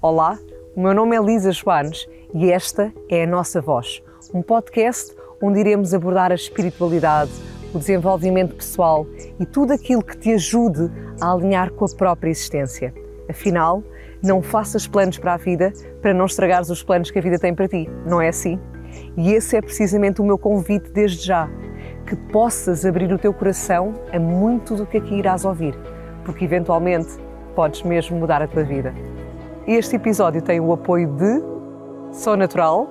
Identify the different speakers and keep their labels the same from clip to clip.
Speaker 1: Olá, o meu nome é Lisa Joanes e esta é a Nossa Voz, um podcast onde iremos abordar a espiritualidade, o desenvolvimento pessoal e tudo aquilo que te ajude a alinhar com a própria existência. Afinal, não faças planos para a vida para não estragares os planos que a vida tem para ti, não é assim? E esse é precisamente o meu convite desde já, que possas abrir o teu coração a muito do que aqui irás ouvir, porque eventualmente podes mesmo mudar a tua vida. Este episódio tem o apoio de Sou Natural,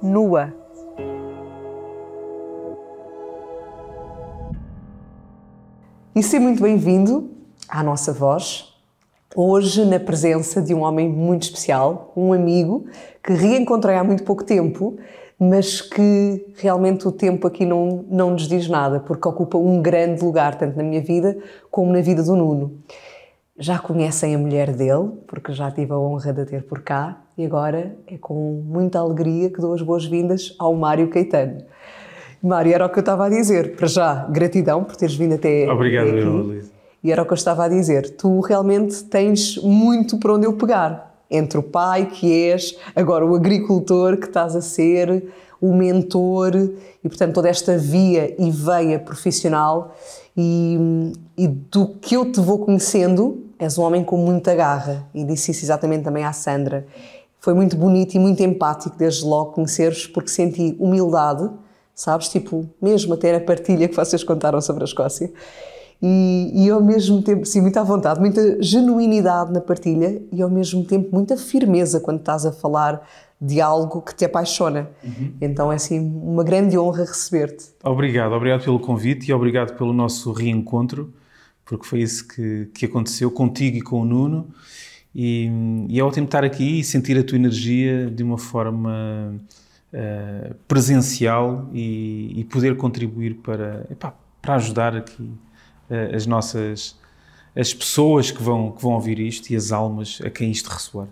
Speaker 1: Nua. E seja muito bem-vindo à Nossa Voz, hoje na presença de um homem muito especial, um amigo que reencontrei há muito pouco tempo, mas que realmente o tempo aqui não nos diz nada, porque ocupa um grande lugar, tanto na minha vida como na vida do Nuno. Já conhecem a mulher dele, porque já tive a honra de a ter por cá, e agora é com muita alegria que dou as boas-vindas ao Mário Caetano. Mário, era o que eu estava a dizer. Para já, gratidão por teres vindo até
Speaker 2: Obrigado,
Speaker 1: aqui.
Speaker 2: Luís.
Speaker 1: E era o que eu estava a dizer. Tu realmente tens muito para onde eu pegar. Entre o pai que és, agora o agricultor que estás a ser, o mentor e, portanto, toda esta via e veia profissional. E do que eu te vou conhecendo, és um homem com muita garra. E disse isso exatamente também à Sandra. Foi muito bonito e muito empático desde logo conheceres, porque senti humildade, sabes? Tipo, mesmo até na partilha que vocês contaram sobre a Escócia. E ao mesmo tempo, sim, muita vontade, muita genuinidade na partilha e ao mesmo tempo muita firmeza quando estás a falar de algo que te apaixona. Então é assim uma grande honra receber-te.
Speaker 2: Obrigado pelo convite e obrigado pelo nosso reencontro, porque foi isso que aconteceu contigo e com o Nuno. E é ótimo estar aqui e sentir a tua energia de uma forma presencial e poder contribuir para ajudar aqui as pessoas que vão ouvir isto e as almas a quem isto ressoar.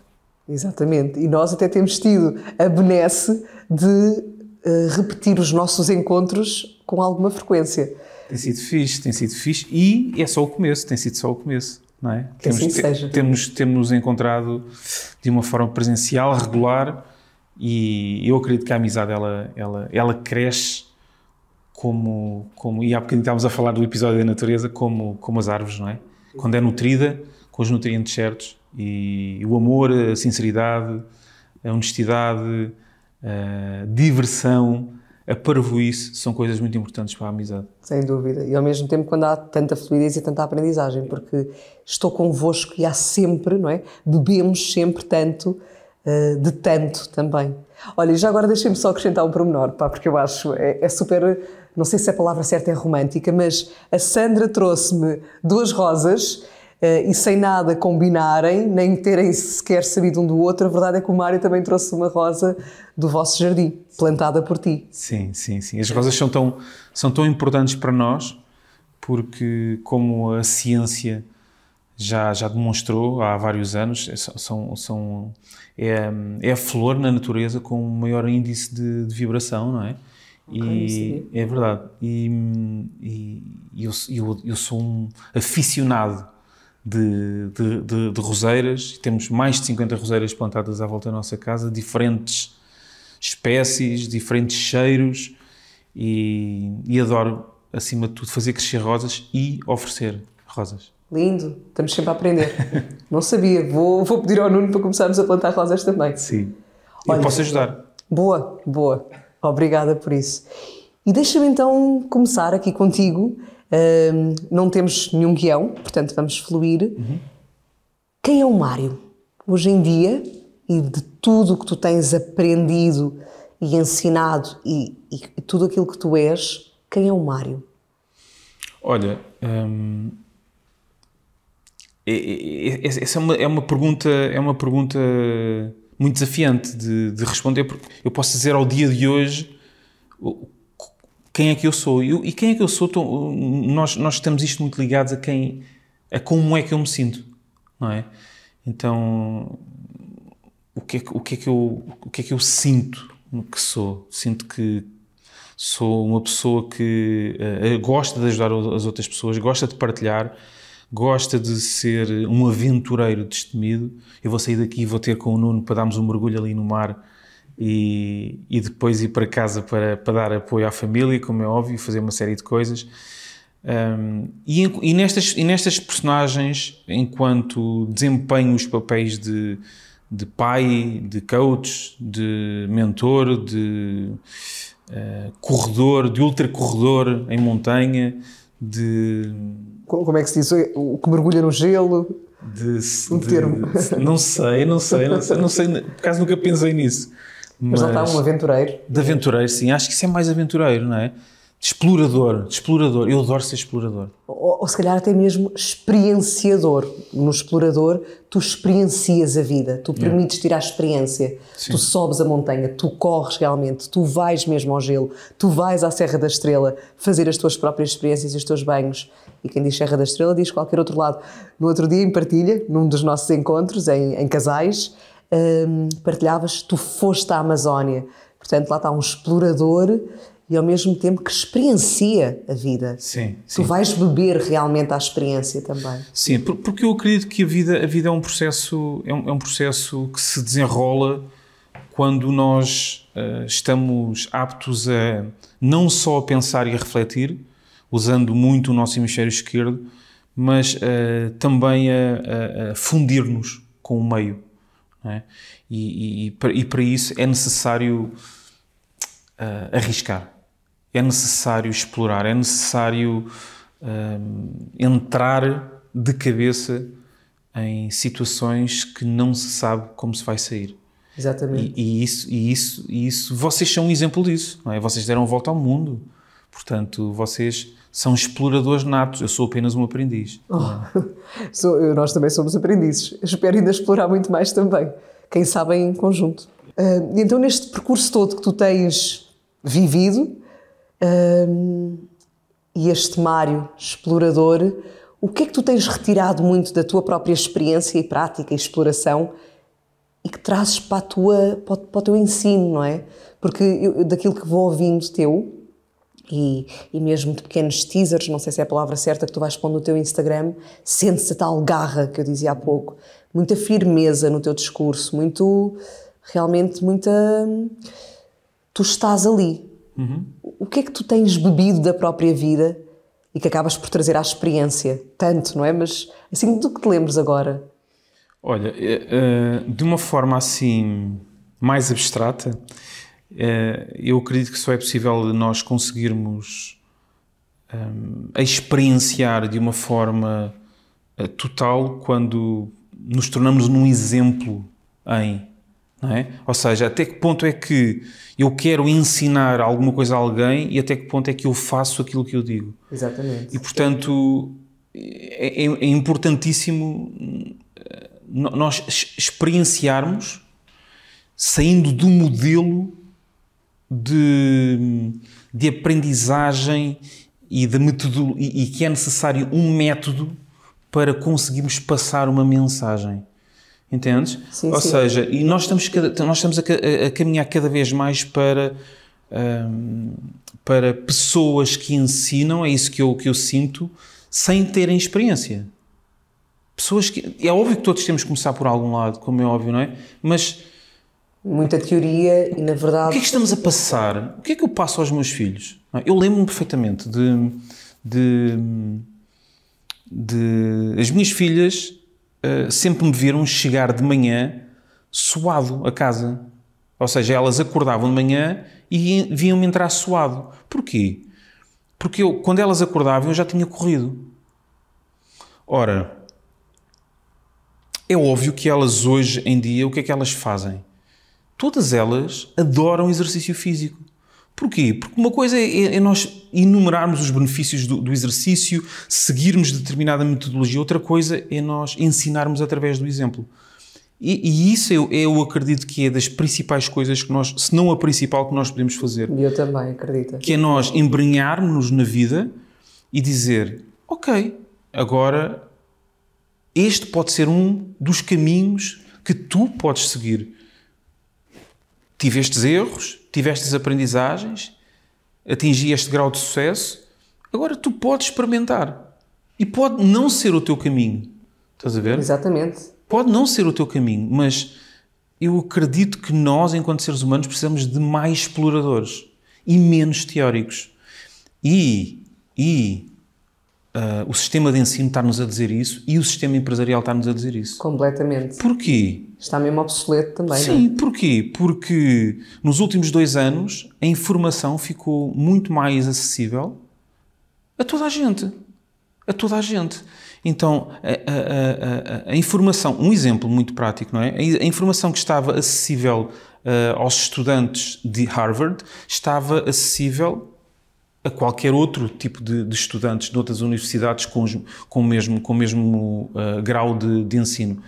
Speaker 1: Exatamente. E nós até temos tido a benesse de repetir os nossos encontros com alguma frequência.
Speaker 2: Tem sido fixe e é só o começo, tem sido só o começo, não é?
Speaker 1: Que assim seja.
Speaker 2: Temos encontrado de uma forma presencial, regular, e eu acredito que a amizade ela cresce e há bocadinho estávamos a falar do episódio da natureza, como as árvores, não é? Quando é nutrida, com os nutrientes certos, e o amor, a sinceridade, a honestidade, a diversão, a parvoíce, são coisas muito importantes para a amizade.
Speaker 1: Sem dúvida. E ao mesmo tempo quando há tanta fluidez e tanta aprendizagem, porque estou convosco e há sempre, não é? Bebemos sempre tanto, de tanto também. Olha, e já agora deixem-me só acrescentar um pormenor, porque eu acho, é super, não sei se a palavra certa é romântica, mas a Sandra trouxe-me 2 rosas e sem nada combinarem, nem terem sequer sabido um do outro, a verdade é que o Mário também trouxe uma rosa do vosso jardim, plantada por ti.
Speaker 2: Sim. As rosas são tão importantes para nós, porque como a ciência já demonstrou há vários anos, é a flor na natureza com o maior índice de vibração, não é? E é verdade. E eu sou um aficionado de roseiras. Temos mais de 50 roseiras plantadas à volta da nossa casa, diferentes espécies, diferentes cheiros, e adoro, acima de tudo, fazer crescer rosas e oferecer rosas.
Speaker 1: Lindo, estamos sempre a aprender. Não sabia, vou pedir ao Nuno para começarmos a plantar rosas também.
Speaker 2: Sim,
Speaker 1: Olha,
Speaker 2: eu posso ajudar.
Speaker 1: Boa. Obrigada por isso. E deixa-me então começar aqui contigo. Não temos nenhum guião, portanto vamos fluir. Quem é o Mário? Hoje em dia, e de tudo o que tu tens aprendido e ensinado e tudo aquilo que tu és, quem é o Mário?
Speaker 2: Olha, essa é uma pergunta muito desafiante de responder, porque eu posso dizer ao dia de hoje quem é que eu sou. E quem é que eu sou? Nós temos isto muito ligados a como é que eu me sinto, não é? Então, o que é que eu sinto que sou? Sinto que sou uma pessoa que gosta de ajudar as outras pessoas, gosta de partilhar, gosta de ser um aventureiro destemido. Eu vou sair daqui e vou ter com o Nuno para darmos um mergulho ali no mar e depois ir para casa para dar apoio à família, como é óbvio, fazer uma série de coisas. E nestas personagens, enquanto desempenho os papéis de pai, de coach, de mentor, de corredor, de ultracorredor em montanha, de...
Speaker 1: Como é que se diz? O que mergulha no gelo? Termo.
Speaker 2: Não sei, por acaso nunca pensei nisso.
Speaker 1: Mas lá está um aventureiro.
Speaker 2: De aventureiro, sim, acho que isso é mais aventureiro, não é? De explorador, eu adoro ser explorador.
Speaker 1: Ou se calhar até mesmo experienciador. No explorador, tu experiencias a vida, tu permites tirar a experiência, sim. Tu sobes a montanha, tu corres realmente, tu vais mesmo ao gelo, tu vais à Serra da Estrela fazer as tuas próprias experiências e os teus banhos. E quem diz Serra da Estrela diz qualquer outro lado. No outro dia, em partilha, num dos nossos encontros em casais, partilhavas, tu foste à Amazónia. Portanto, lá está um explorador e ao mesmo tempo que experiencia a vida.
Speaker 2: Sim,
Speaker 1: tu vais beber realmente à experiência também.
Speaker 2: Sim, porque eu acredito que a vida é um processo, é um processo que se desenrola quando nós estamos aptos a não só a pensar e a refletir, usando muito o nosso hemisfério esquerdo, mas também a fundir-nos com o meio. Não é? E para isso é necessário arriscar. É necessário explorar, é necessário entrar de cabeça em situações que não se sabe como se vai sair.
Speaker 1: Exatamente.
Speaker 2: E isso, vocês são um exemplo disso, não é? Vocês deram a volta ao mundo, portanto, vocês são exploradores natos, eu sou apenas um aprendiz.
Speaker 1: Nós também somos aprendizes, eu espero ainda explorar muito mais também, quem sabe em conjunto. Então, neste percurso todo que tu tens vivido, e este Mário explorador, o que é que tu tens retirado muito da tua própria experiência e prática e exploração e que trazes para o teu ensino, não é? Porque daquilo que vou ouvindo teu e mesmo de pequenos teasers, não sei se é a palavra certa que tu vais pôr no teu Instagram, sente-se a tal garra que eu dizia há pouco, muita firmeza no teu discurso, realmente muita... Tu estás ali.
Speaker 2: Uhum.
Speaker 1: O que é que tu tens bebido da própria vida e que acabas por trazer à experiência? Tanto, não é? Mas assim, do que te lembres agora?
Speaker 2: Olha, de uma forma assim mais abstrata, eu acredito que só é possível nós conseguirmos experienciar de uma forma total quando nos tornamos num exemplo não é? Ou seja, até que ponto é que eu quero ensinar alguma coisa a alguém e até que ponto é que eu faço aquilo que eu digo.
Speaker 1: Exatamente.
Speaker 2: E, portanto, é importantíssimo nós experienciarmos saindo do modelo de aprendizagem e de metodologia, e que é necessário um método para conseguirmos passar uma mensagem. Entendes?
Speaker 1: Sim,
Speaker 2: Ou seja, e nós estamos a caminhar cada vez mais para pessoas que ensinam, é isso que eu sinto, sem terem experiência. Pessoas que... É óbvio que todos temos que começar por algum lado, como é óbvio, não é? Mas...
Speaker 1: Muita teoria e, na verdade...
Speaker 2: O que é que estamos a passar? O que é que eu passo aos meus filhos? Eu lembro-me perfeitamente de as minhas filhas... sempre me viram chegar de manhã suado a casa. Ou seja, elas acordavam de manhã e viam-me entrar suado. Porquê? Porque quando elas acordavam, eu já tinha corrido. Ora, é óbvio que elas hoje em dia, o que é que elas fazem? Todas elas adoram exercício físico. Porquê? Porque uma coisa é nós enumerarmos os benefícios do exercício, seguirmos determinada metodologia, outra coisa é nós ensinarmos através do exemplo. E isso eu acredito que é das principais coisas que nós, se não a principal, que nós podemos fazer.
Speaker 1: Eu também acredito.
Speaker 2: Que é nós embrenharmos-nos na vida e dizer, ok, agora este pode ser um dos caminhos que tu podes seguir. Tivestes erros, tivestes aprendizagens, atingi este grau de sucesso, agora tu podes experimentar. E pode não ser o teu caminho. Estás a ver?
Speaker 1: Exatamente.
Speaker 2: Pode não ser o teu caminho, mas eu acredito que nós, enquanto seres humanos, precisamos de mais exploradores e menos teóricos. E o sistema de ensino está-nos a dizer isso e o sistema empresarial está-nos a dizer isso.
Speaker 1: Completamente.
Speaker 2: Porquê?
Speaker 1: Está mesmo obsoleto também,
Speaker 2: Sim,
Speaker 1: não é?
Speaker 2: porquê? Porque nos últimos 2 anos a informação ficou muito mais acessível a toda a gente. A toda a gente. Então, a informação, um exemplo muito prático, não é? A informação que estava acessível aos estudantes de Harvard estava acessível a qualquer outro tipo de estudantes de outras universidades com o mesmo grau de ensino.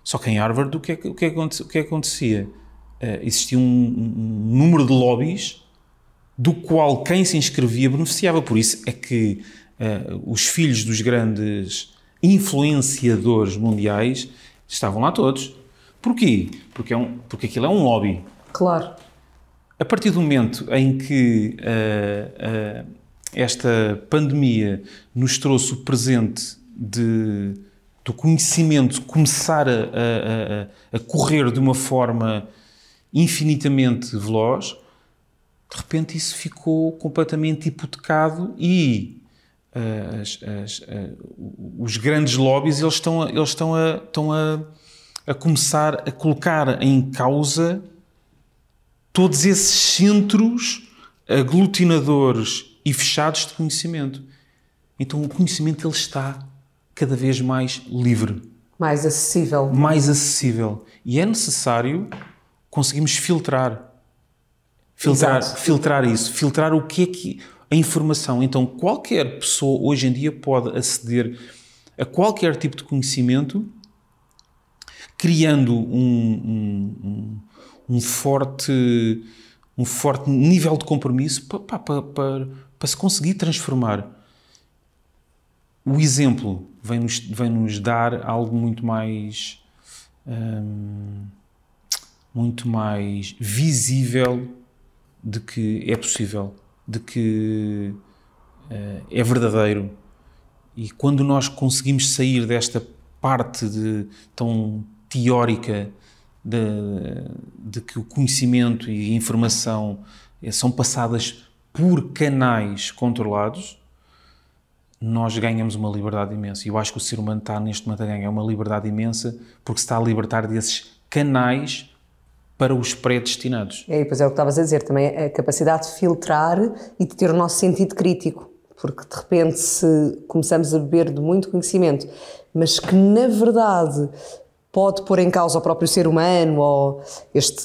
Speaker 2: Só que em Harvard, o que é que acontecia? Existia um número de lobbies do qual quem se inscrevia beneficiava. Por isso é que os filhos dos grandes influenciadores mundiais estavam lá todos. Porquê? Porque aquilo é um lobby.
Speaker 1: Claro.
Speaker 2: A partir do momento em que esta pandemia nos trouxe o presente do conhecimento começar a correr de uma forma infinitamente veloz, de repente isso ficou completamente hipotecado e os grandes lobbies eles estão a começar a colocar em causa todos esses centros aglutinadores e fechados de conhecimento. Então o conhecimento ele está cada vez mais livre.
Speaker 1: Mais acessível.
Speaker 2: Mais acessível. E é necessário conseguirmos filtrar isso, filtrar o que é que a informação. Então qualquer pessoa hoje em dia pode aceder a qualquer tipo de conhecimento criando um forte nível de compromisso para se conseguir transformar. O exemplo vem-nos dar algo muito mais visível de que é possível, de que é verdadeiro. E quando nós conseguimos sair desta parte tão teórica de que o conhecimento e a informação são passadas por canais controlados, nós ganhamos uma liberdade imensa. E eu acho que o ser humano está neste momento a ganhar uma liberdade imensa porque se está a libertar desses canais para os predestinados.
Speaker 1: E pois é o que estavas a dizer, também a capacidade de filtrar e de ter o nosso sentido crítico. Porque de repente se começamos a beber de muito conhecimento, mas que na verdade pode pôr em causa o próprio ser humano ou este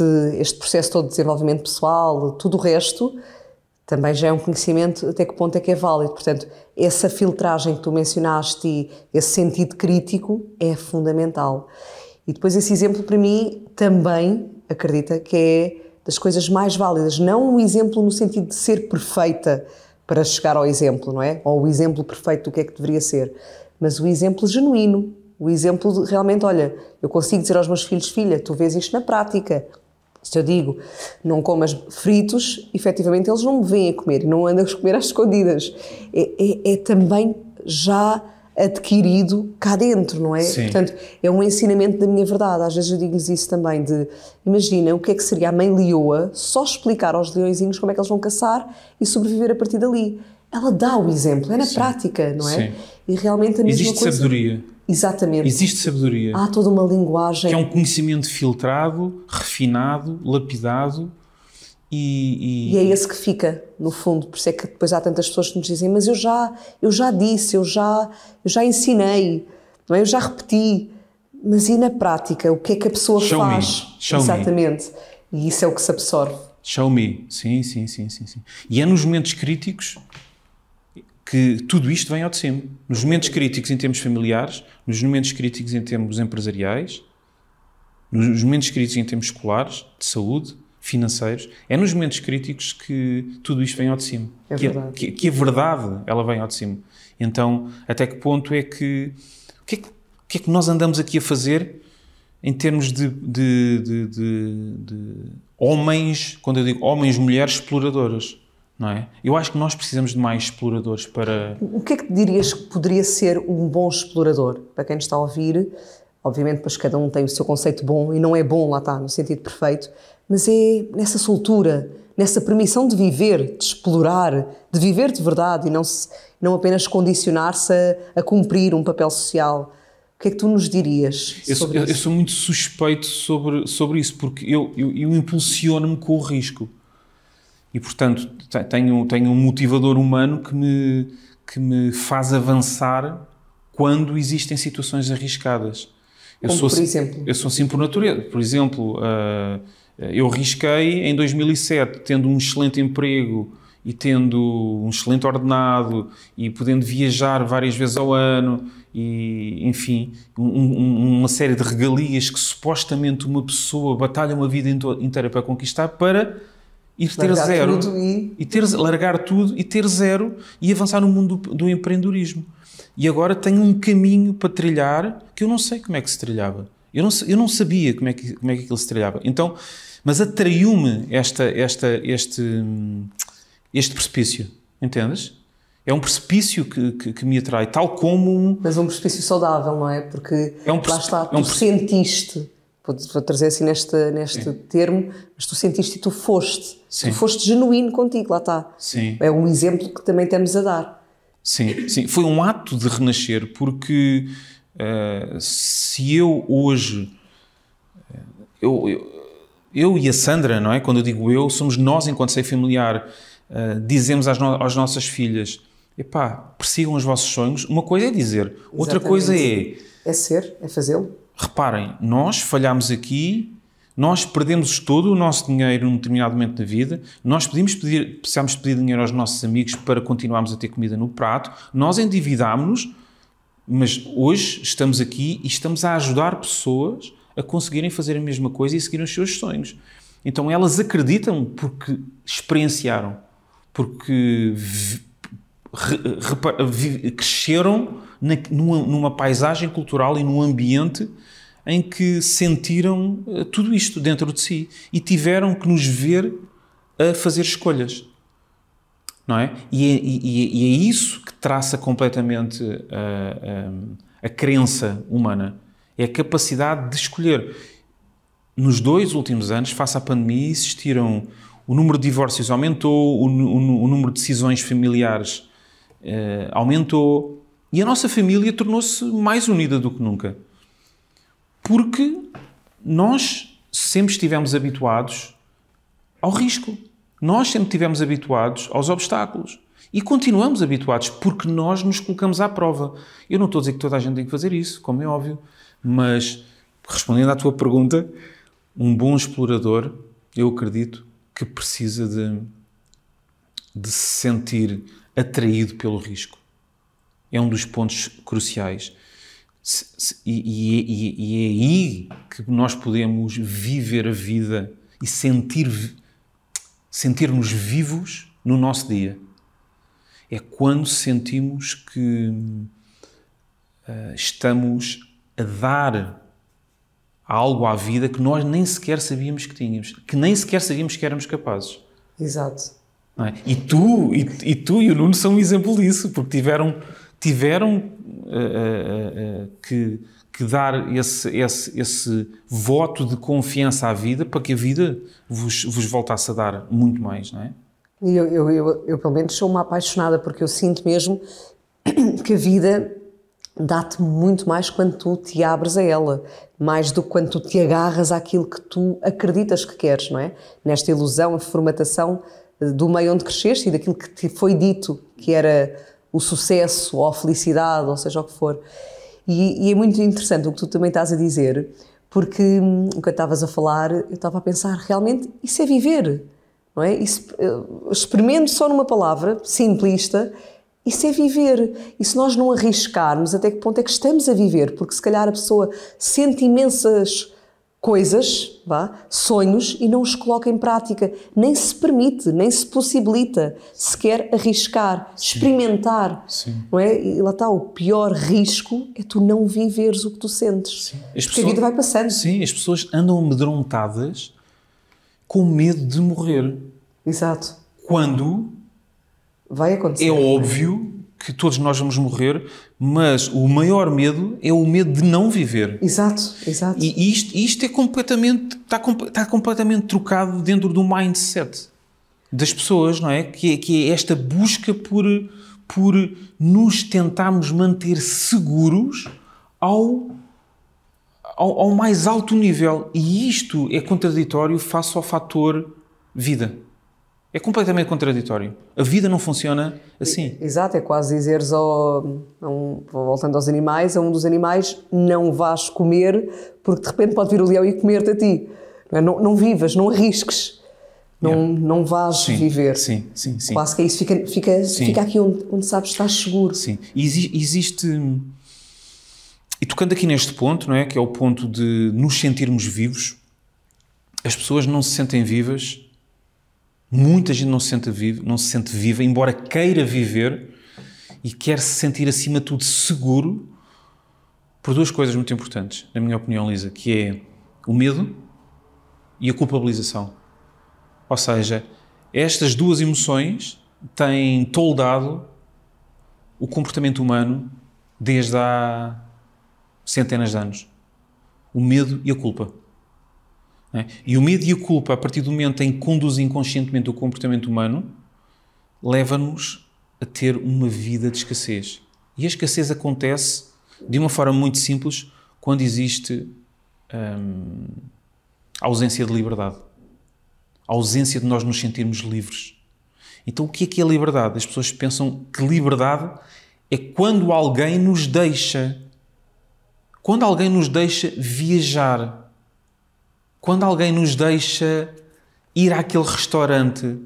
Speaker 1: processo todo de desenvolvimento pessoal, tudo o resto, também já é um conhecimento até que ponto é que é válido. Portanto, essa filtragem que tu mencionaste e esse sentido crítico é fundamental. E depois esse exemplo para mim também, acredita, que é das coisas mais válidas. Não um exemplo no sentido de ser perfeita para chegar ao exemplo, não é? Ou o exemplo perfeito do que é que deveria ser. Mas o exemplo genuíno. O exemplo de realmente, olha, eu consigo dizer aos meus filhos, filha, tu vês isto na prática. Se eu digo, não comas fritos, efetivamente eles não me vêm a comer, não andam a comer às escondidas. É também já adquirido cá dentro, não é?
Speaker 2: Sim.
Speaker 1: Portanto, é um ensinamento da minha verdade. Às vezes eu digo-lhes isso também, imagina o que é que seria a mãe leoa só explicar aos leõezinhos como é que eles vão caçar e sobreviver a partir dali. Ela dá o exemplo, é na prática, não é?
Speaker 2: Sim.
Speaker 1: E realmente a mesma
Speaker 2: Existe
Speaker 1: coisa...
Speaker 2: sabedoria.
Speaker 1: Exatamente.
Speaker 2: Existe sabedoria.
Speaker 1: Há toda uma linguagem...
Speaker 2: Que é um conhecimento filtrado, refinado, lapidado e
Speaker 1: é esse que fica, no fundo. Por isso é que depois há tantas pessoas que nos dizem mas eu já disse, eu já ensinei, não é? Eu já repeti. Mas e na prática? O que é que a pessoa faz? Exatamente. E isso é o que se absorve.
Speaker 2: Show me. Sim. E é nos momentos críticos que tudo isto vem ao de cima. Nos momentos críticos em termos familiares, nos momentos críticos em termos empresariais, nos momentos críticos em termos escolares, de saúde, financeiros, é nos momentos críticos que tudo isto vem ao de cima.
Speaker 1: É verdade.
Speaker 2: Que a verdade, ela vem ao de cima. Então, até que ponto é que... O que é que nós andamos aqui a fazer em termos de homens, quando eu digo homens, mulheres exploradoras? não é? Eu acho que nós precisamos de mais exploradores para...
Speaker 1: O que é que dirias que poderia ser um bom explorador? Para quem nos está a ouvir, obviamente, depois cada um tem o seu conceito bom, e não é bom, lá está, no sentido perfeito, mas é nessa soltura, nessa permissão de viver, de explorar, de viver de verdade e não apenas condicionar-se a cumprir um papel social. O que é que tu nos dirias sobre isso?
Speaker 2: Eu sou muito suspeito sobre isso, porque eu impulsiono-me com o risco. E, portanto, tenho um motivador humano que me faz avançar quando existem situações arriscadas.
Speaker 1: Por exemplo?
Speaker 2: Eu sou assim por natureza. Por exemplo, eu arrisquei em 2007, tendo um excelente emprego e tendo um excelente ordenado e podendo viajar várias vezes ao ano e, enfim, uma série de regalias que supostamente uma pessoa batalha uma vida inteira para conquistar, para ir ter zero. Largar tudo e ter zero e avançar no mundo do empreendedorismo. E agora tenho um caminho para trilhar que eu não sei como é que se trilhava. Eu não sabia como é que aquilo se trilhava. Então, mas atraiu-me este precipício, entendes? É um precipício que me atrai, tal como...
Speaker 1: Mas um precipício saudável, não é? Porque lá está, tu sentiste, vou trazer assim neste termo, mas tu sentiste e tu foste.
Speaker 2: Sim.
Speaker 1: Tu foste genuíno contigo, lá está.
Speaker 2: Sim.
Speaker 1: É um exemplo que também temos a dar.
Speaker 2: Sim, sim. Foi um ato de renascer, porque se eu hoje... Eu e a Sandra, não é? Quando eu digo eu, somos nós enquanto seio familiar, dizemos às nossas filhas, epá, persigam os vossos sonhos. Uma coisa é dizer, outra coisa é...
Speaker 1: É ser, é fazê-lo.
Speaker 2: Reparem, nós falhámos aqui, nós perdemos todo o nosso dinheiro num determinado momento da vida, nós precisamos pedir dinheiro aos nossos amigos para continuarmos a ter comida no prato, nós endividámos-nos, mas hoje estamos aqui e estamos a ajudar pessoas a conseguirem fazer a mesma coisa e seguir os seus sonhos. Então elas acreditam porque experienciaram, porque cresceram numa paisagem cultural e num ambiente em que sentiram tudo isto dentro de si e tiveram que nos ver a fazer escolhas, não é? E é isso que traça completamente a crença humana, é a capacidade de escolher. Nos 2 últimos anos, face à pandemia, o número de divórcios aumentou, o número de decisões familiares aumentou e a nossa família tornou-se mais unida do que nunca. Porque nós sempre estivemos habituados ao risco. Nós sempre estivemos habituados aos obstáculos. E continuamos habituados porque nós nos colocamos à prova. Eu não estou a dizer que toda a gente tem que fazer isso, como é óbvio, mas, respondendo à tua pergunta, um bom explorador, eu acredito que precisa de se sentir atraído pelo risco. É um dos pontos cruciais. E é aí que nós podemos viver a vida e sentir-nos vivos no nosso dia. É quando sentimos que estamos a dar algo à vida que nós nem sequer sabíamos que tínhamos, que nem sequer sabíamos que éramos capazes.
Speaker 1: Exato.
Speaker 2: Não é? E tu e o Nuno são um exemplo disso, porque tiveram que dar esse voto de confiança à vida para que a vida vos voltasse a dar muito mais, não é?
Speaker 1: E eu pelo menos sou uma apaixonada, porque eu sinto mesmo que a vida dá-te muito mais quando tu te abres a ela, mais do que quando tu te agarras àquilo que tu acreditas que queres, não é? Nesta ilusão, a formatação do meio onde cresceste e daquilo que te foi dito que era o sucesso ou a felicidade, ou seja o que for. E é muito interessante o que tu também estás a dizer, porque enquanto estavas a falar, eu estava a pensar, realmente, isso é viver, não é? Experimento só numa palavra, simplista, isso é viver. E se nós não arriscarmos, até que ponto é que estamos a viver? Porque se calhar a pessoa sente imensas coisas, sonhos, e não os coloca em prática. Nem se permite, nem se possibilita sequer arriscar, experimentar.
Speaker 2: Sim.
Speaker 1: Não é? E lá está, o pior risco é tu não viveres o que tu sentes.
Speaker 2: Sim.
Speaker 1: Porque a vida vai passando.
Speaker 2: Sim, as pessoas andam amedrontadas com medo de morrer.
Speaker 1: Exato.
Speaker 2: Quando
Speaker 1: Vai acontecer.
Speaker 2: É óbvio que todos nós vamos morrer, mas o maior medo é o medo de não viver.
Speaker 1: Exato, exato.
Speaker 2: E isto é completamente, está completamente trocado dentro do mindset das pessoas, não é? Que é esta busca por nos tentarmos manter seguros ao mais alto nível. E isto é contraditório face ao fator vida. É completamente contraditório. A vida não funciona assim.
Speaker 1: Exato, é quase dizeres, voltando aos animais, a um dos animais, não vás comer, porque de repente pode vir o leão e comer-te a ti. Não vivas, não arrisques. Não vás viver.
Speaker 2: Sim.
Speaker 1: Quase que é isso, fica aqui onde sabes, estás seguro.
Speaker 2: Sim. E existe... E tocando aqui neste ponto, não é? Que é o ponto de nos sentirmos vivos, as pessoas não se sentem vivas, muita gente não se sente viva, embora queira viver e quer se sentir acima de tudo seguro, por duas coisas muito importantes, na minha opinião, Lisa, que é o medo e a culpabilização. Ou seja, estas duas emoções têm toldado o comportamento humano desde há centenas de anos. O medo e a culpa. E o medo e a culpa, a partir do momento em que conduzem inconscientemente o comportamento humano, leva-nos a ter uma vida de escassez. E a escassez acontece de uma forma muito simples quando existe ausência de liberdade. A ausência de nós nos sentirmos livres. Então, o que é a liberdade? As pessoas pensam que liberdade é quando alguém nos deixa. Quando alguém nos deixa viajar. Quando alguém nos deixa ir àquele restaurante.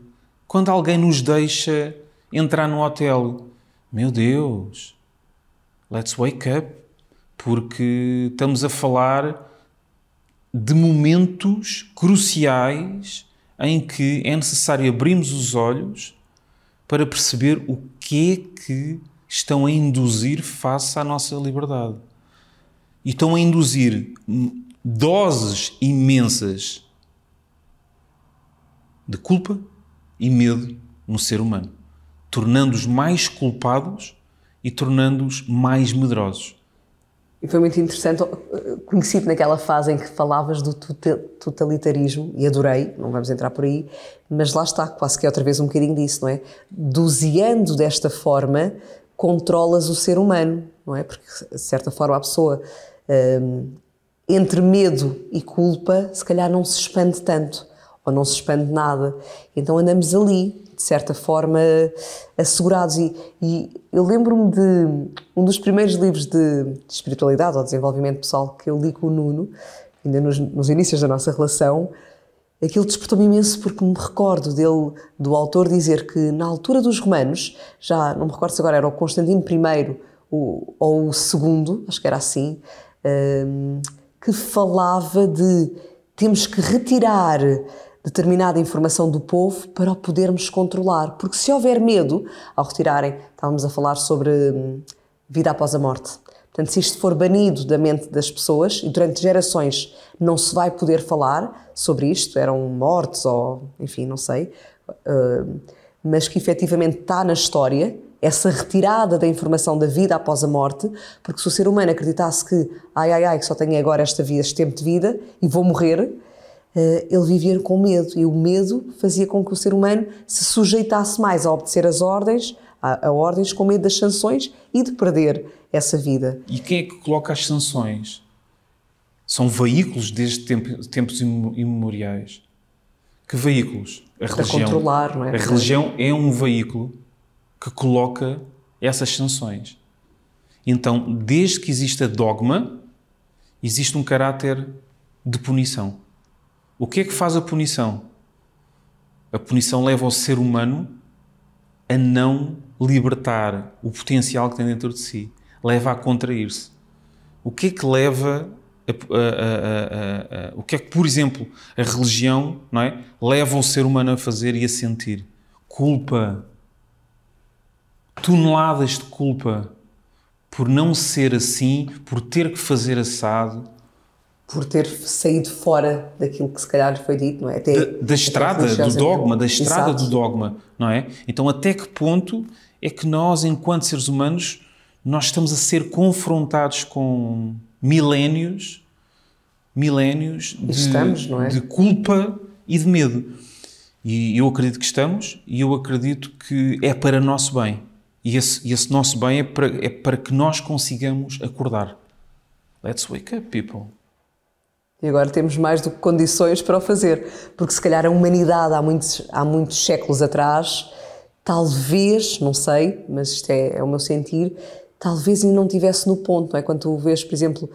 Speaker 2: Quando alguém nos deixa entrar no hotel. Meu Deus, let's wake up. Porque estamos a falar de momentos cruciais em que é necessário abrirmos os olhos para perceber o que é que estão a induzir face à nossa liberdade. E estão a induzir doses imensas de culpa e medo no ser humano, tornando-os mais culpados e tornando-os mais medrosos.
Speaker 1: E foi muito interessante, conheci-te naquela fase em que falavas do totalitarismo, e adorei, não vamos entrar por aí, mas lá está, quase que é outra vez um bocadinho disso, não é? Doseando desta forma, controlas o ser humano, não é? Porque, de certa forma, a pessoa, entre medo e culpa, se calhar não se expande tanto, ou não se expande nada. Então andamos ali, de certa forma, assegurados. E eu lembro-me de um dos primeiros livros de espiritualidade ou desenvolvimento pessoal que eu li com o Nuno, ainda nos inícios da nossa relação. Aquilo despertou-me imenso porque me recordo do autor dizer que na altura dos romanos, já não me recordo se agora era o Constantino I ou o segundo, acho que era assim, que falava de temos que retirar determinada informação do povo para o podermos controlar. Porque se houver medo, ao retirarem, estávamos a falar sobre vida após a morte. Portanto, se isto for banido da mente das pessoas e durante gerações não se vai poder falar sobre isto, eram mortes ou, enfim, não sei, mas que efetivamente está na história, essa retirada da informação da vida após a morte, porque se o ser humano acreditasse que que só tenho agora esta vida, este tempo de vida e vou morrer, ele vivia com medo, e o medo fazia com que o ser humano se sujeitasse mais a obedecer as ordens, a ordens com medo das sanções e de perder essa vida.
Speaker 2: E quem é que coloca as sanções? São veículos desde tempos imemoriais. Que veículos? A religião.
Speaker 1: Para controlar, não é?
Speaker 2: A religião é um veículo que coloca essas sanções. Então, desde que exista dogma, existe um caráter de punição. O que é que faz a punição? A punição leva o ser humano a não libertar o potencial que tem dentro de si. Leva a contrair-se. O que é que leva o que é que, por exemplo, a religião, não é, leva o ser humano a fazer e a sentir? Culpa. Toneladas de culpa por não ser assim, por ter que fazer assado.
Speaker 1: Por ter saído fora daquilo que se calhar foi dito, não é? Até,
Speaker 2: da estrada do dogma, da estrada
Speaker 1: Exato.
Speaker 2: do dogma, não é? Então até que ponto é que nós, enquanto seres humanos, nós estamos a ser confrontados com milénios
Speaker 1: Estamos, não é?
Speaker 2: de culpa e de medo. E eu acredito que estamos, e eu acredito que é para nosso bem. E esse nosso bem é para que nós consigamos acordar. Let's wake up, people.
Speaker 1: E agora temos mais do que condições para o fazer. Porque se calhar a humanidade há muitos séculos atrás, talvez, não sei, mas isto é o meu sentir, talvez ainda não estivesse no ponto, não é? Quando tu vês, por exemplo,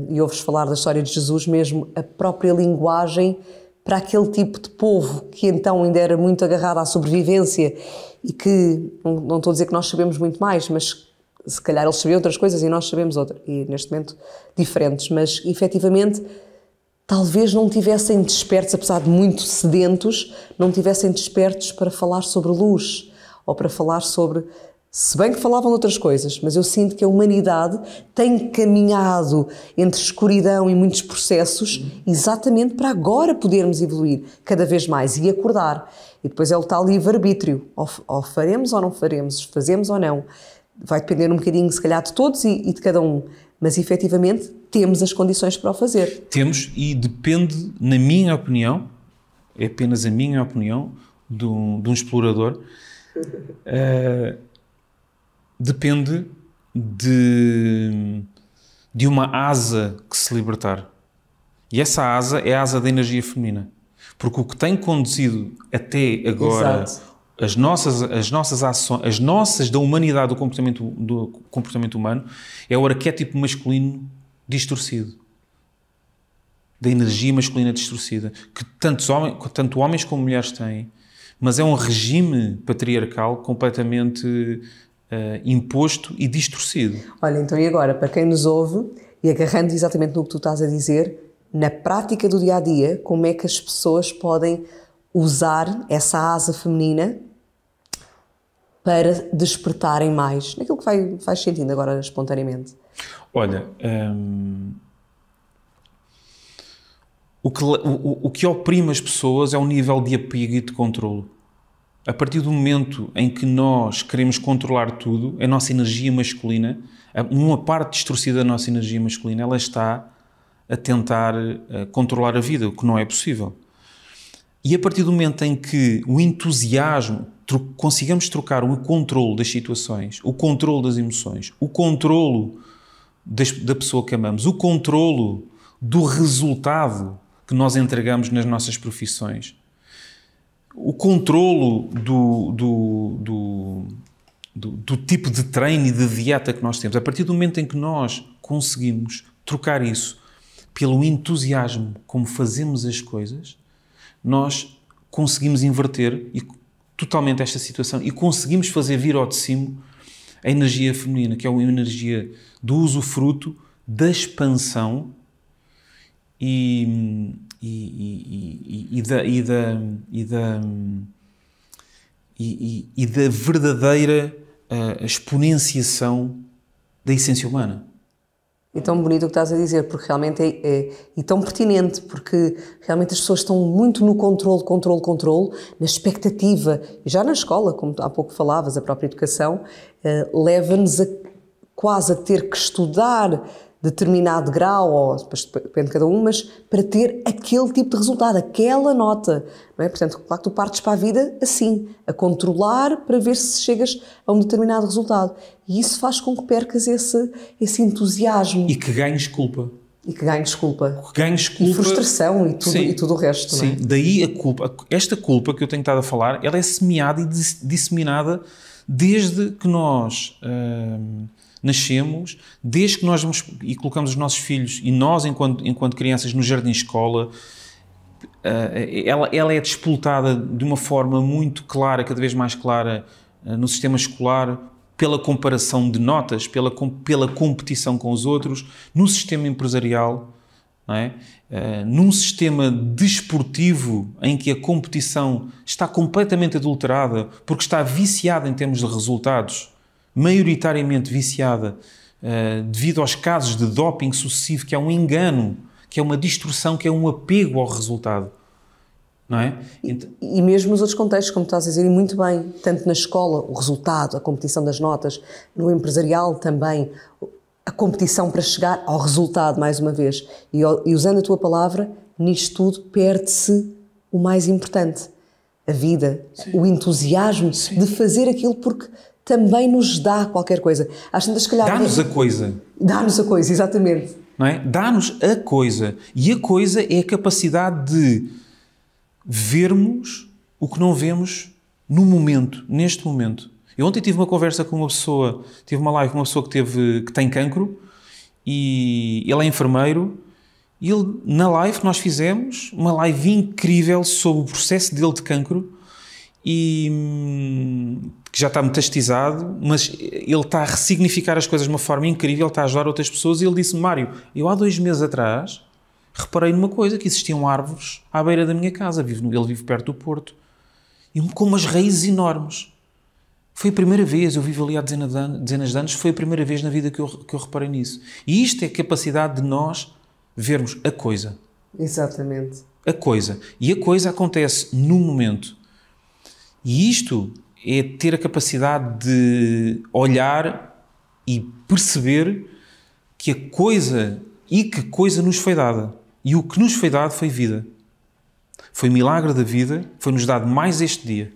Speaker 1: e ouves falar da história de Jesus mesmo, a própria linguagem para aquele tipo de povo que então ainda era muito agarrado à sobrevivência e que, não estou a dizer que nós sabemos muito mais, mas se calhar eles sabiam outras coisas e nós sabemos outras, e neste momento diferentes, mas efetivamente talvez não tivessem despertos, apesar de muito sedentos, não tivessem despertos para falar sobre luz ou para falar sobre... Se bem que falavam de outras coisas, mas eu sinto que a humanidade tem caminhado entre escuridão e muitos processos exatamente para agora podermos evoluir cada vez mais e acordar. E depois é o tal livre-arbítrio. Ou faremos ou não faremos, fazemos ou não. Vai depender um bocadinho, se calhar, de todos e de cada um. Mas, efetivamente, temos as condições para o fazer.
Speaker 2: Temos, e depende, na minha opinião, é apenas a minha opinião, de um explorador, depende de uma asa que se libertar. E essa asa é a asa da energia feminina. Porque o que tem conduzido até agora as nossas ações, as nossas da humanidade, do comportamento humano, é o arquétipo masculino distorcido. Da energia masculina distorcida. Que tanto homens como mulheres têm. Mas é um regime patriarcal completamente... imposto e distorcido.
Speaker 1: Olha, então e agora, para quem nos ouve, e agarrando exatamente no que tu estás a dizer, na prática do dia-a-dia, como é que as pessoas podem usar essa asa feminina para despertarem mais? Naquilo que faz sentido agora espontaneamente.
Speaker 2: Olha, o que oprime as pessoas é o nível de apego e de controlo. A partir do momento em que nós queremos controlar tudo, a nossa energia masculina, uma parte distorcida da nossa energia masculina, ela está a tentar controlar a vida, o que não é possível. E a partir do momento em que o entusiasmo, consigamos trocar o controlo das situações, o controlo das emoções, o controlo da pessoa que amamos, o controlo do resultado que nós entregamos nas nossas profissões, o controlo do tipo de treino e de dieta que nós temos. A partir do momento em que nós conseguimos trocar isso pelo entusiasmo como fazemos as coisas, nós conseguimos inverter totalmente esta situação e conseguimos fazer vir ao de cima a energia feminina, que é uma energia do usufruto, da expansão e da verdadeira exponenciação da essência humana.
Speaker 1: E tão bonito o que estás a dizer, porque realmente e tão pertinente, porque realmente as pessoas estão muito no controle, na expectativa, e já na escola, como há pouco falavas, a própria educação, leva-nos quase a ter que estudar determinado grau, ou depende de cada um, mas para ter aquele tipo de resultado, aquela nota, não é? Portanto, claro que tu partes para a vida assim, a controlar para ver se chegas a um determinado resultado. E isso faz com que percas esse entusiasmo.
Speaker 2: E que ganhes culpa.
Speaker 1: E ganhes culpa.
Speaker 2: E
Speaker 1: frustração e tudo o resto,
Speaker 2: sim.
Speaker 1: Não é?
Speaker 2: Daí a culpa. Esta culpa que eu tenho estado a falar, ela é semeada e disseminada desde que nós... nascemos, desde que nós vamos e colocamos os nossos filhos e nós, enquanto crianças, no jardim-escola, ela é despoltada de uma forma muito clara, cada vez mais clara, no sistema escolar, pela comparação de notas, pela competição com os outros, no sistema empresarial, não é? Num sistema desportivo em que a competição está completamente adulterada porque está viciada em termos de resultados, maioritariamente viciada devido aos casos de doping sucessivo, que é um engano que é uma distorção, que é um apego ao resultado. Não é?
Speaker 1: E mesmo nos outros contextos, como estás a dizer, e muito bem, tanto na escola, o resultado, a competição das notas, no empresarial também, a competição para chegar ao resultado, mais uma vez. E usando a tua palavra, nisto tudo perde-se o mais importante, a vida, sim, o entusiasmo, sim, de fazer aquilo porque também nos dá qualquer coisa. Às tantas, se calhar,
Speaker 2: dá-nos a coisa.
Speaker 1: Dá-nos a coisa, exatamente.
Speaker 2: Não é? Dá-nos a coisa. E a coisa é a capacidade de vermos o que não vemos no momento, neste momento. Eu ontem tive uma conversa com uma pessoa, tive uma live com uma pessoa que tem cancro, e ele é enfermeiro, e ele, na live que nós fizemos, uma live incrível sobre o processo dele de cancro, e que já está metastizado, mas ele está a ressignificar as coisas de uma forma incrível, está a ajudar outras pessoas, e ele disse-me: Mário, eu há 2 meses atrás reparei numa coisa, que existiam árvores à beira da minha casa, ele vive perto do Porto, e com umas raízes enormes. Foi a primeira vez, eu vivo ali há dezenas de anos, foi a primeira vez na vida que eu reparei nisso. E isto é a capacidade de nós vermos a coisa.
Speaker 1: Exatamente.
Speaker 2: A coisa. E a coisa acontece no momento. E isto é ter a capacidade de olhar e perceber que a coisa, e que coisa nos foi dada. E o que nos foi dado foi vida. Foi milagre da vida, foi-nos dado mais este dia.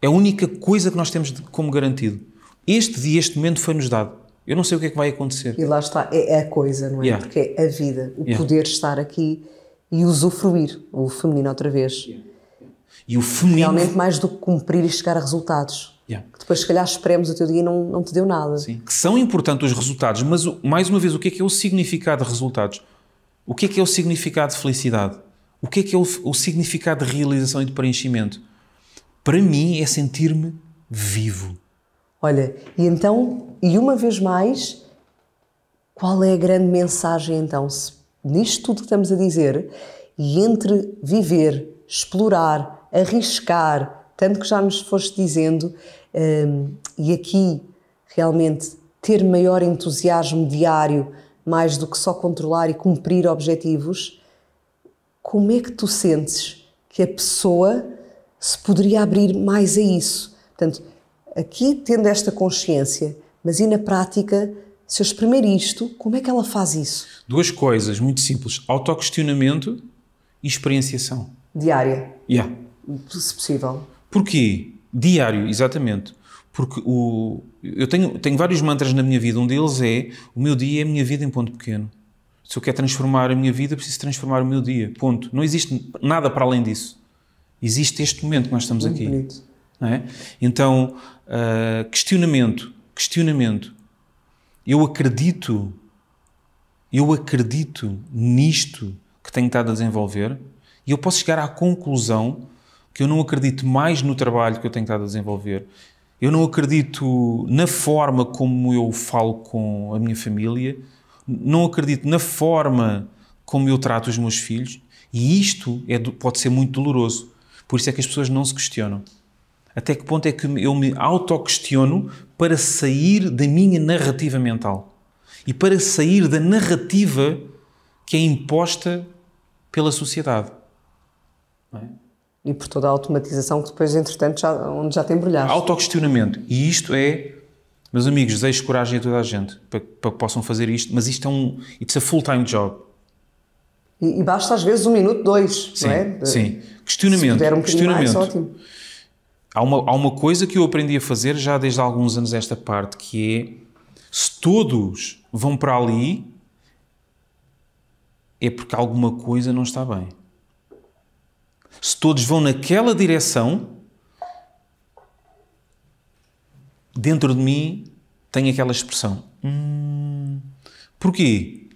Speaker 2: É a única coisa que nós temos como garantido. Este dia, este momento foi-nos dado. Eu não sei o que é que vai acontecer.
Speaker 1: E lá está, é a coisa, não é? Yeah. Porque é a vida, o poder estar aqui e usufruir, o feminino outra vez.
Speaker 2: Yeah. E o feminino...
Speaker 1: Realmente mais do que cumprir e chegar a resultados.
Speaker 2: Yeah.
Speaker 1: Que depois, se calhar, esperemos o teu dia e não te deu nada.
Speaker 2: Sim. Que são importantes os resultados, mas, mais uma vez, o que é o significado de resultados? O que é o significado de felicidade? O que é o significado de realização e de preenchimento? Para mim, é sentir-me vivo.
Speaker 1: Olha, e então, e uma vez mais, qual é a grande mensagem, então, se nisto tudo que estamos a dizer, e entre viver, explorar, arriscar, tanto que já nos foste dizendo, e aqui realmente ter maior entusiasmo diário, mais do que só controlar e cumprir objetivos, como é que tu sentes que a pessoa se poderia abrir mais a isso? Portanto, aqui tendo esta consciência, mas e na prática, se eu exprimer isto, como é que ela faz isso?
Speaker 2: 2 coisas muito simples: autoquestionamento e experienciação.
Speaker 1: Diária?
Speaker 2: Yeah.
Speaker 1: Se possível.
Speaker 2: Porquê? Diário, exatamente. Porque eu tenho vários mantras na minha vida. Um deles é: o meu dia é a minha vida em ponto pequeno. Se eu quero transformar a minha vida, preciso transformar o meu dia. Ponto. Não existe nada para além disso. Existe este momento que nós estamos
Speaker 1: muito
Speaker 2: aqui.
Speaker 1: Bonito.
Speaker 2: Não é? Então, questionamento. Eu acredito nisto que tenho estado a desenvolver, e eu posso chegar à conclusão que eu não acredito mais no trabalho que eu tenho estado a desenvolver. Eu não acredito na forma como eu falo com a minha família, não acredito na forma como eu trato os meus filhos, e isto pode ser muito doloroso. Por isso é que as pessoas não se questionam. Até que ponto é que eu me autoquestiono para sair da minha narrativa mental e para sair da narrativa que é imposta pela sociedade. Não é?
Speaker 1: E por toda a automatização que depois, entretanto, onde já te embrulhaste.
Speaker 2: Autoquestionamento. E isto é, meus amigos, desejo coragem a toda a gente para que possam fazer isto, mas isto it's a full-time job.
Speaker 1: E basta às vezes 1 minuto, 2,
Speaker 2: sim,
Speaker 1: não é?
Speaker 2: Sim. Questionamento.
Speaker 1: Se puder um bocadinho mais, ótimo.
Speaker 2: Há uma coisa que eu aprendi a fazer já desde há alguns anos esta parte, que é: se todos vão para ali, é porque alguma coisa não está bem. Se todos vão naquela direção, dentro de mim tem aquela expressão. Porquê?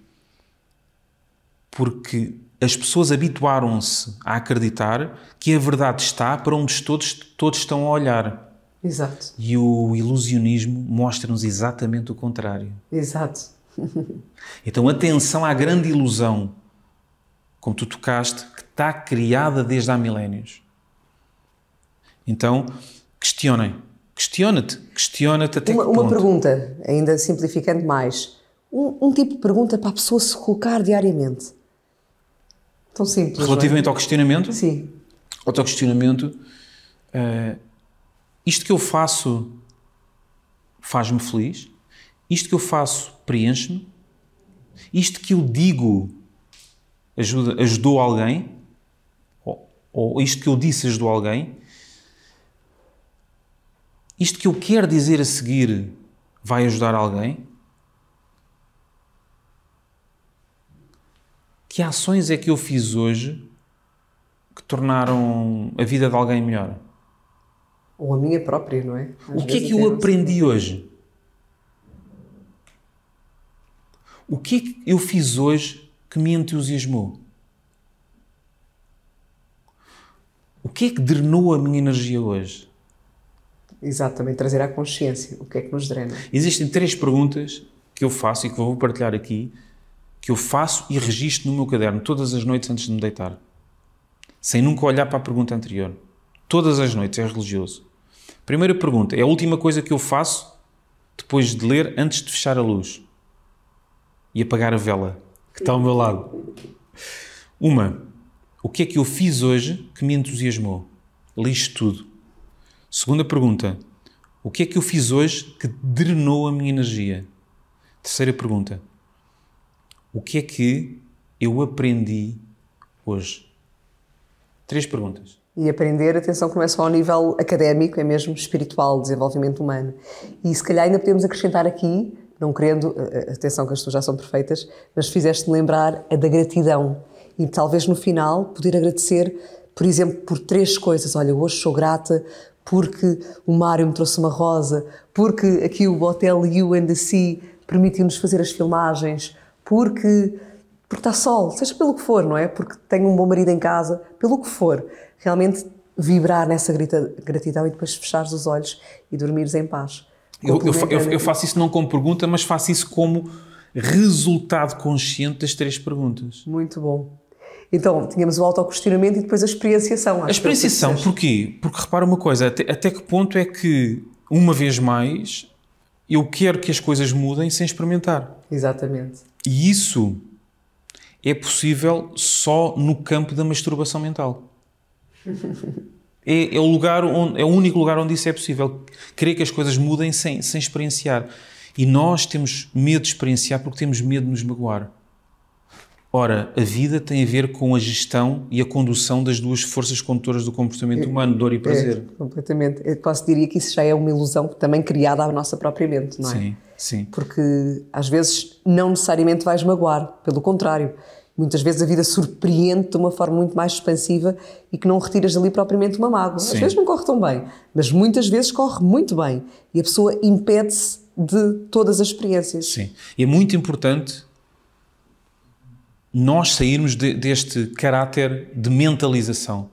Speaker 2: Porque as pessoas habituaram-se a acreditar que a verdade está para onde todos estão a olhar.
Speaker 1: Exato.
Speaker 2: E o ilusionismo mostra-nos exatamente o contrário.
Speaker 1: Exato.
Speaker 2: Então, atenção à grande ilusão, como tu tocaste, que está criada desde há milénios. Então, questiona-te até que ponto.
Speaker 1: Uma pergunta, ainda simplificando mais. Um tipo de pergunta para a pessoa se colocar diariamente. Tão simples.
Speaker 2: Relativamente ao questionamento?
Speaker 1: Sim.
Speaker 2: Ao teu questionamento, isto que eu faço faz-me feliz? Isto que eu faço preenche-me? Isto que eu digo ajudou alguém? Ou isto que eu disse ajudou alguém? Isto que eu quero dizer a seguir vai ajudar alguém? Que ações é que eu fiz hoje que tornaram a vida de alguém melhor?
Speaker 1: Ou a minha própria, não é?
Speaker 2: O que é que eu aprendi hoje? O que é que eu fiz hoje que me entusiasmou? O que é que drenou a minha energia hoje?
Speaker 1: Exatamente, trazer à consciência o que é que nos drena.
Speaker 2: Existem 3 perguntas que eu faço e que vou partilhar aqui, que eu faço e registro no meu caderno todas as noites antes de me deitar. Sem nunca olhar para a pergunta anterior. Todas as noites, é religioso. Primeira pergunta, é a última coisa que eu faço depois de ler antes de fechar a luz e apagar a vela que está ao meu lado. O que é que eu fiz hoje que me entusiasmou? Li isto tudo. Segunda pergunta, o que é que eu fiz hoje que drenou a minha energia? Terceira pergunta, o que é que eu aprendi hoje? 3 perguntas.
Speaker 1: E aprender, atenção, que não é só ao nível académico, é mesmo espiritual, desenvolvimento humano. E se calhar ainda podemos acrescentar aqui, não querendo, atenção que as tuas já são perfeitas, mas fizeste-me lembrar a da gratidão. E talvez no final poder agradecer, por exemplo, por 3 coisas. Olha, hoje sou grata porque o Mário me trouxe uma rosa, porque aqui o Hotel You and the Sea permitiu-nos fazer as filmagens, porque está sol, seja pelo que for, não é? Porque tenho um bom marido em casa, pelo que for. Realmente vibrar nessa gratidão e depois fechares os olhos e dormires em paz.
Speaker 2: Eu faço isso não como pergunta, mas faço isso como resultado consciente das 3 perguntas.
Speaker 1: Muito bom. Então, tínhamos o autoquestionamento e depois a experienciação.
Speaker 2: A experienciação, porquê? Porque repara uma coisa, até que ponto é que, uma vez mais, eu quero que as coisas mudem sem experimentar.
Speaker 1: Exatamente.
Speaker 2: E isso é possível só no campo da masturbação mental. É o único lugar onde isso é possível. Querer que as coisas mudem sem experienciar. E nós temos medo de experienciar porque temos medo de nos magoar. Ora, a vida tem a ver com a gestão e a condução das 2 forças condutoras do comportamento humano, dor e prazer.
Speaker 1: Completamente. Eu quase diria que isso já é uma ilusão também criada à nossa própria mente, não é?
Speaker 2: Sim, sim.
Speaker 1: Porque às vezes não necessariamente vais magoar, pelo contrário. Muitas vezes a vida surpreende de uma forma muito mais expansiva e que não retiras dali propriamente uma mágoa. Às vezes não corre tão bem, mas muitas vezes corre muito bem. E a pessoa impede-se de todas as experiências.
Speaker 2: Sim. E é muito importante nós sairmos deste caráter de mentalização.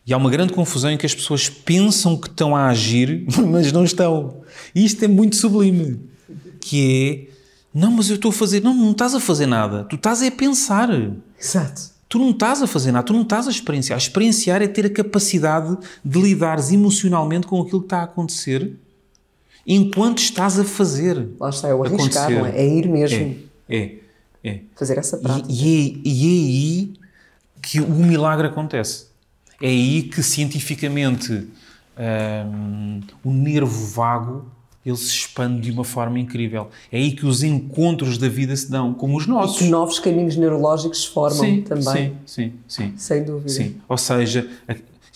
Speaker 2: E há uma grande confusão em que as pessoas pensam que estão a agir, mas não estão. E isto é muito sublime. Que é, não, mas eu estou a fazer... Não estás a fazer nada. Tu estás a pensar.
Speaker 1: Exato.
Speaker 2: Tu não estás a fazer nada. Tu não estás a experienciar. Experienciar é ter a capacidade de lidares emocionalmente com aquilo que está a acontecer enquanto estás a fazer.
Speaker 1: Lá está, é o arriscar, não é? É ir mesmo.
Speaker 2: É.
Speaker 1: Fazer essa prática.
Speaker 2: E é aí que o milagre acontece. É aí que cientificamente o nervo vago ele se expande de uma forma incrível. É aí que os encontros da vida se dão, como os nossos.
Speaker 1: E que novos caminhos neurológicos se formam também.
Speaker 2: Sim.
Speaker 1: Sem dúvida.
Speaker 2: Sim. Ou seja,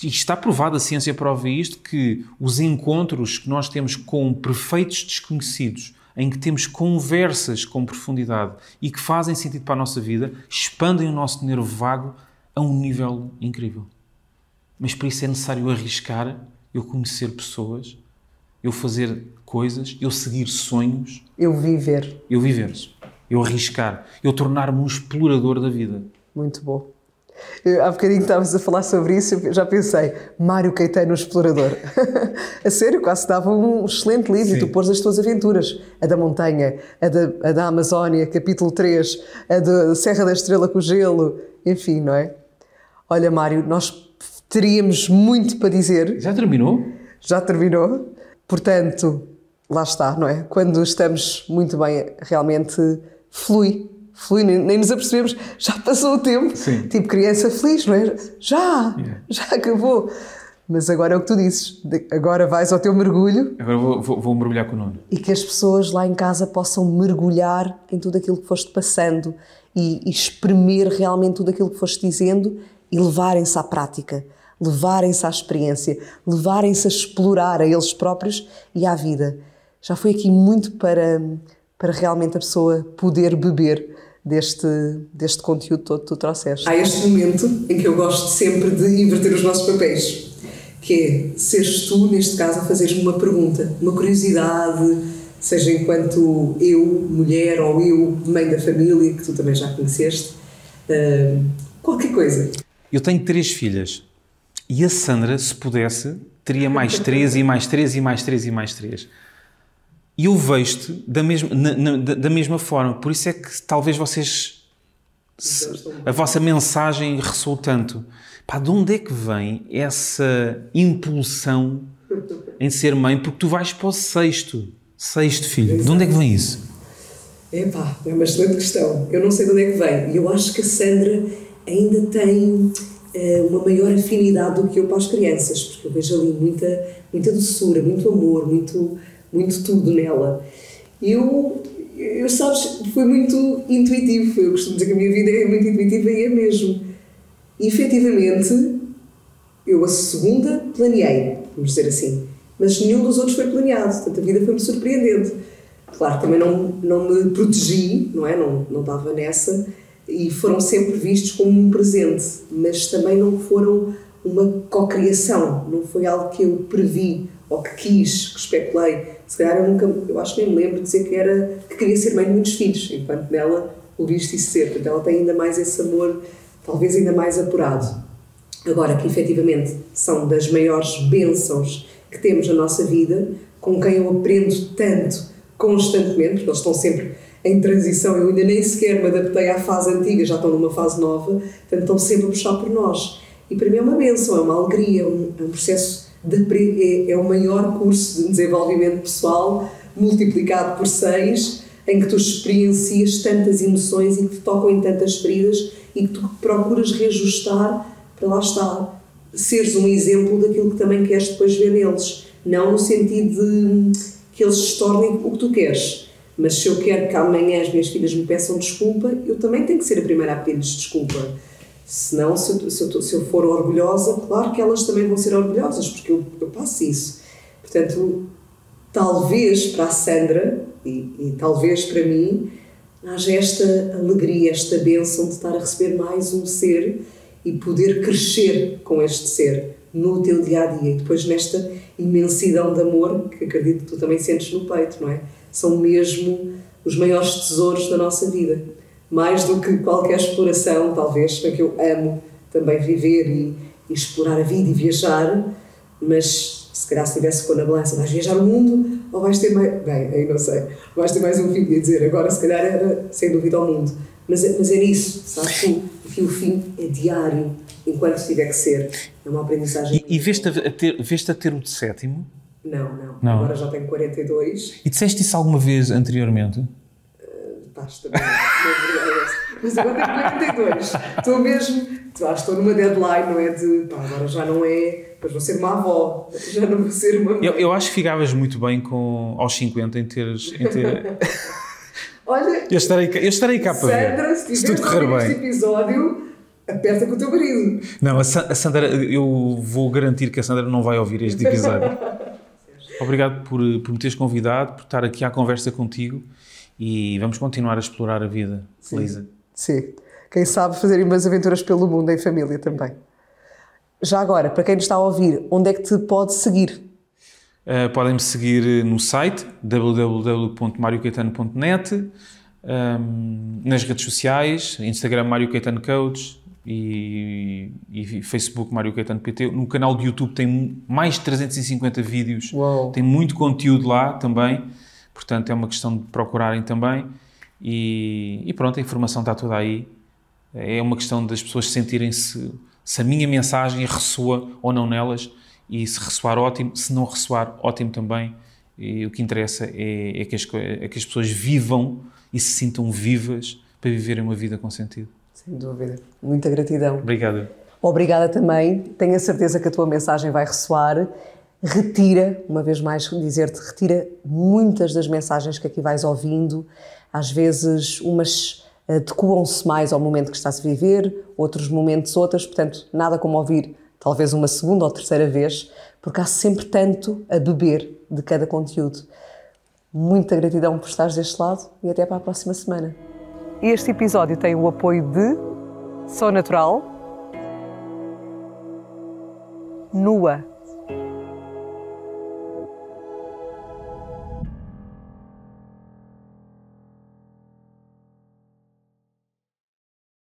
Speaker 2: está provado, a ciência prova isto, que os encontros que nós temos com perfeitos desconhecidos, em que temos conversas com profundidade e que fazem sentido para a nossa vida, expandem o nosso nervo vago a um nível incrível. Mas para isso é necessário arriscar, eu conhecer pessoas, eu fazer coisas, eu seguir sonhos.
Speaker 1: Eu viver,
Speaker 2: eu arriscar, eu tornar-me um explorador da vida.
Speaker 1: Muito bom. Há bocadinho estavas a falar sobre isso, eu já pensei, Mário Caetano, o explorador. A sério, quase dava um excelente livro. E tu pôs as tuas aventuras, a da montanha, a da Amazónia, capítulo 3, a da Serra da Estrela com o Gelo, enfim, não é? Olha, Mário, nós teríamos muito para dizer.
Speaker 2: Já terminou?
Speaker 1: Já terminou. Portanto, lá está, não é? Quando estamos muito bem, realmente flui, nem nos apercebemos, já passou o tempo.
Speaker 2: Sim.
Speaker 1: Tipo criança feliz, não é? Já acabou. Mas agora é o que tu dizes, agora vais ao teu mergulho.
Speaker 2: Agora vou mergulhar com o Nuno.
Speaker 1: E que as pessoas lá em casa possam mergulhar em tudo aquilo que foste passando e espremer realmente tudo aquilo que foste dizendo e levarem-se à prática, levarem-se à experiência, levarem-se a explorar a eles próprios e à vida. Já foi aqui muito para realmente a pessoa poder beber deste conteúdo todo que tu trouxeste. Há este momento em que eu gosto sempre de inverter os nossos papéis, que é seres tu, neste caso, a fazeres-me uma pergunta, uma curiosidade, seja enquanto eu, mulher, ou eu, mãe da família, que tu também já conheceste, qualquer coisa.
Speaker 2: Eu tenho 3 filhas e a Sandra, se pudesse, teria mais 3 e mais 3 e mais 3 e mais 3. E eu vejo-te da mesma forma, por isso é que talvez a vossa mensagem ressoou tanto. Pá, de onde é que vem essa impulsão em ser mãe? Porque tu vais para o sexto filho. Exato. De onde é que vem isso?
Speaker 1: Epá, é uma excelente questão. Eu não sei de onde é que vem. E eu acho que a Sandra ainda tem uma maior afinidade do que eu para as crianças, porque eu vejo ali muita doçura, muito amor, muito tudo nela. Eu sabes, foi muito intuitivo. Eu costumo dizer que a minha vida é muito intuitiva e é mesmo. E, efetivamente, eu a segunda planeei, vamos dizer assim, mas nenhum dos outros foi planeado, portanto a vida foi-me surpreendente. Claro, também não me protegi, não é? Não estava nessa, e foram sempre vistos como um presente, mas também não foram uma cocriação, não foi algo que eu previ, ou que quis, que especulei. Se calhar eu acho que nem me lembro de dizer que queria ser mãe de muitos filhos, enquanto nela o viste isso ser, portanto ela tem ainda mais esse amor, talvez ainda mais apurado. Agora, que efetivamente são das maiores bênçãos que temos na nossa vida, com quem eu aprendo tanto constantemente, porque eles estão sempre em transição, eu ainda nem sequer me adaptei à fase antiga, já estão numa fase nova, portanto estão sempre a puxar por nós. E para mim é uma bênção, é uma alegria, é um processo é o maior curso de desenvolvimento pessoal, multiplicado por 6, em que tu experiencias tantas emoções e que te tocam em tantas feridas e que tu procuras reajustar para lá estar, seres um exemplo daquilo que também queres depois ver neles, não no sentido de que eles se tornem o que tu queres, mas se eu quero que amanhã as minhas filhas me peçam desculpa, eu também tenho que ser a primeira a pedir-lhes desculpa. Senão, se eu for orgulhosa, claro que elas também vão ser orgulhosas, porque eu passo isso. Portanto, talvez para a Sandra e talvez para mim haja esta alegria, esta bênção de estar a receber mais um ser e poder crescer com este ser no teu dia-a-dia. E depois nesta imensidão de amor, que acredito que tu também sentes no peito, não é? São mesmo os maiores tesouros da nossa vida. Mais do que qualquer exploração, talvez, porque eu amo também viver e explorar a vida e viajar, mas se calhar se estivesse com na balança, vais viajar o mundo ou vais ter mais... Bem, aí não sei. Vais ter mais um filho, ia dizer. Agora, se calhar, era sem dúvida ao mundo. Mas é nisso, sabes? O fim é diário, enquanto tiver que ser. É uma aprendizagem.
Speaker 2: E veste a ter o de 7º?
Speaker 1: Não. Agora já tenho 42.
Speaker 2: E disseste isso alguma vez anteriormente?
Speaker 1: Basta, mas agora tenho 42. Estou mesmo... Estou numa deadline, não é de... agora já não é... Depois vou ser uma avó. Já não vou ser uma mãe.
Speaker 2: Eu acho que ficavas muito bem aos 50 em ter...
Speaker 1: Olha...
Speaker 2: Eu estarei cá para ver.
Speaker 1: Sandra, se tudo correr bem. Este episódio, aperta com o teu marido.
Speaker 2: Não, a Sandra... Eu vou garantir que a Sandra não vai ouvir este episódio. Obrigado por me teres convidado, por estar aqui à conversa contigo. E vamos continuar a explorar a vida, Lisa.
Speaker 1: Sim. Quem sabe fazer umas aventuras pelo mundo em família também. Já agora, para quem nos está a ouvir, onde é que te pode seguir?
Speaker 2: Podem-me seguir no site www.mariocaetano.net, nas redes sociais, Instagram Mário Caetano Coach e Facebook Mário Caetano PT. No canal de YouTube tem mais de 350 vídeos.
Speaker 1: Uou.
Speaker 2: Tem muito conteúdo lá também. Portanto, é uma questão de procurarem também e pronto, a informação está toda aí. É uma questão das pessoas sentirem se a minha mensagem ressoa ou não nelas, e se ressoar, ótimo, se não ressoar, ótimo também, E o que interessa é que as pessoas vivam e se sintam vivas para viverem uma vida com sentido.
Speaker 1: Sem dúvida. Muita gratidão.
Speaker 2: Obrigado.
Speaker 1: Obrigada também. Tenho a certeza que a tua mensagem vai ressoar. Retira, uma vez mais dizer-te, retira muitas das mensagens que aqui vais ouvindo. Às vezes umas adequam-se mais ao momento que estás a viver, outros momentos outras. Portanto, nada como ouvir talvez uma segunda ou terceira vez, porque há sempre tanto a beber de cada conteúdo. Muita gratidão por estares deste lado e até para a próxima semana. Este episódio tem o apoio de Sou Natural, Nua,